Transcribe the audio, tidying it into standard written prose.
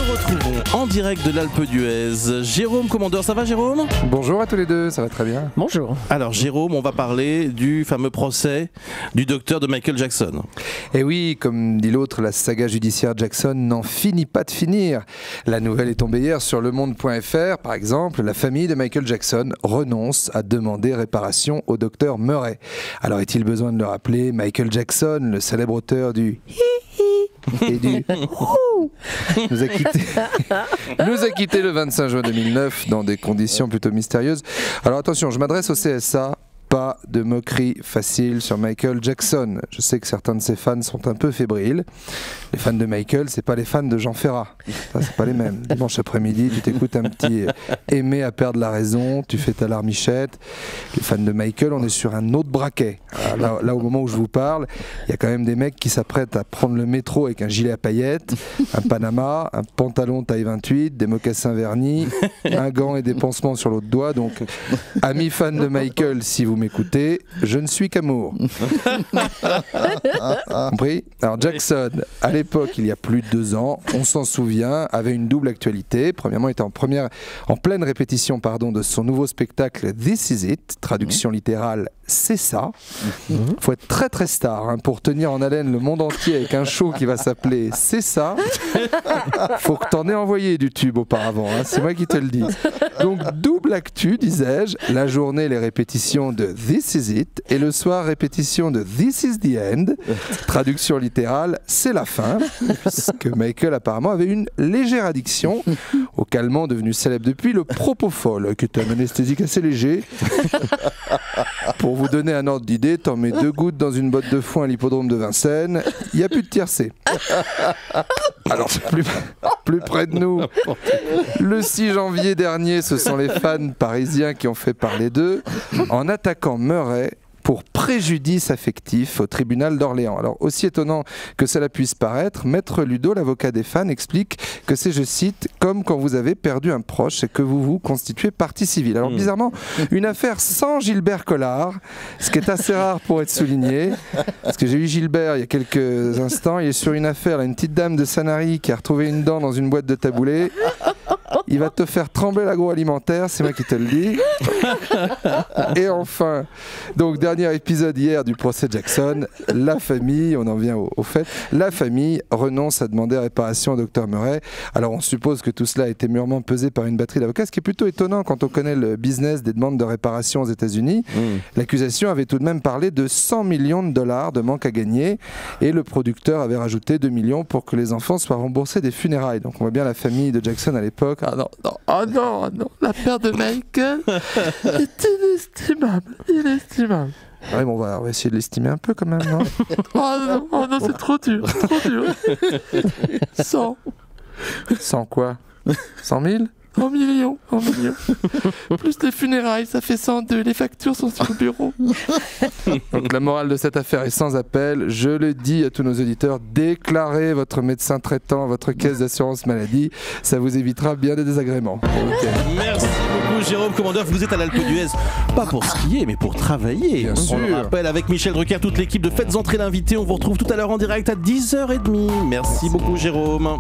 retrouvons en direct de l'Alpe d'Huez Jérôme Commandeur. Ça va Jérôme? Bonjour à tous les deux, ça va très bien. Bonjour. Alors Jérôme, on va parler du fameux procès du docteur de Michael Jackson. Et oui, comme dit l'autre, la saga judiciaire Jackson n'en finit pas de finir. La nouvelle est tombée hier sur lemonde.fr. Par exemple, la famille de Michael Jackson renonce à demander réparation au docteur Murray. Alors est-il besoin de le rappeler, Michael Jackson, le célèbre auteur du et du nous a quitté le 25 juin 2009 dans des conditions plutôt mystérieuses. Alors attention, je m'adresse au CSA. Pas de moquerie facile sur Michael Jackson. Je sais que certains de ses fans sont un peu fébriles. Les fans de Michael, c'est pas les fans de Jean Ferrat. C'est pas les mêmes. Dimanche après-midi, tu t'écoutes un petit Aimé à perdre la raison, tu fais ta larmichette. Les fans de Michael, on est sur un autre braquet. Là, au moment où je vous parle, il y a quand même des mecs qui s'apprêtent à prendre le métro avec un gilet à paillettes, un Panama, un pantalon taille 28, des mocassins vernis, un gant et des pansements sur l'autre doigt. Donc, amis fans de Michael, si vous m'écoutez, je ne suis qu'amour. Compris? Alors Jackson, à l'époque, il y a plus de 2 ans, on s'en souvient, avait une double actualité. Premièrement, il était en pleine répétition de son nouveau spectacle This Is It, traduction littérale, c'est ça. Faut être très très star pour tenir en haleine le monde entier avec un show qui va s'appeler C'est ça. Faut que t'en aies envoyé du tube auparavant, c'est moi qui te le dis. Donc double actu, disais-je, la journée les répétitions de This Is It et le soir répétition de This Is the End, traduction littérale, c'est la fin, puisque Michael apparemment avait une légère addiction au calmant devenu célèbre depuis, le Propofol, qui est un anesthésique assez léger. Pour vous donner un ordre d'idée, t'en mets 2 gouttes dans une botte de foin à l'hippodrome de Vincennes, il n'y a plus de tiercé. Alors plus près de nous, le 6 janvier dernier, ce sont les fans parisiens qui ont fait parler d'eux en attaquant Murray pour préjudice affectif au tribunal d'Orléans. Alors, aussi étonnant que cela puisse paraître, Maître Ludo, l'avocat des fans, explique que c'est, je cite, comme quand vous avez perdu un proche et que vous vous constituez partie civile. Alors, bizarrement, une affaire sans Gilbert Collard, ce qui est assez rare pour être souligné, parce que j'ai eu Gilbert il y a quelques instants, il est sur une affaire, là, une petite dame de Sanary qui a retrouvé une dent dans une boîte de taboulé. Il va te faire trembler l'agroalimentaire, c'est moi qui te le dis. Et enfin, donc dernier épisode hier du procès Jackson, la famille, on en vient au fait, la famille renonce à demander réparation au docteur Murray. Alors on suppose que tout cela a été mûrement pesé par une batterie d'avocats, ce qui est plutôt étonnant quand on connaît le business des demandes de réparation aux États-Unis. L'accusation avait tout de même parlé de 100 millions de dollars de manque à gagner et le producteur avait rajouté 2 millions pour que les enfants soient remboursés des funérailles. Donc on voit bien la famille de Jackson à l'époque. Oh non, la perte de Michael est inestimable, inestimable. Ouais, bon, on va essayer de l'estimer un peu quand même, non? Oh non, c'est trop dur, trop dur. 100. 100 quoi? 100 000? 1 million, 1 million. Plus les funérailles, ça fait 102. Les factures sont sur le bureau. Donc la morale de cette affaire est sans appel. Je le dis à tous nos auditeurs, déclarez votre médecin traitant, votre caisse d'assurance maladie. Ça vous évitera bien des désagréments. Merci beaucoup Jérôme Commandeur. Vous êtes à l'Alpe d'Huez, pas pour skier, mais pour travailler. Bien sûr. On le rappelle avec Michel Drucker, toute l'équipe de Faites entrer l'invité. On vous retrouve tout à l'heure en direct à 10h30. Merci beaucoup Jérôme.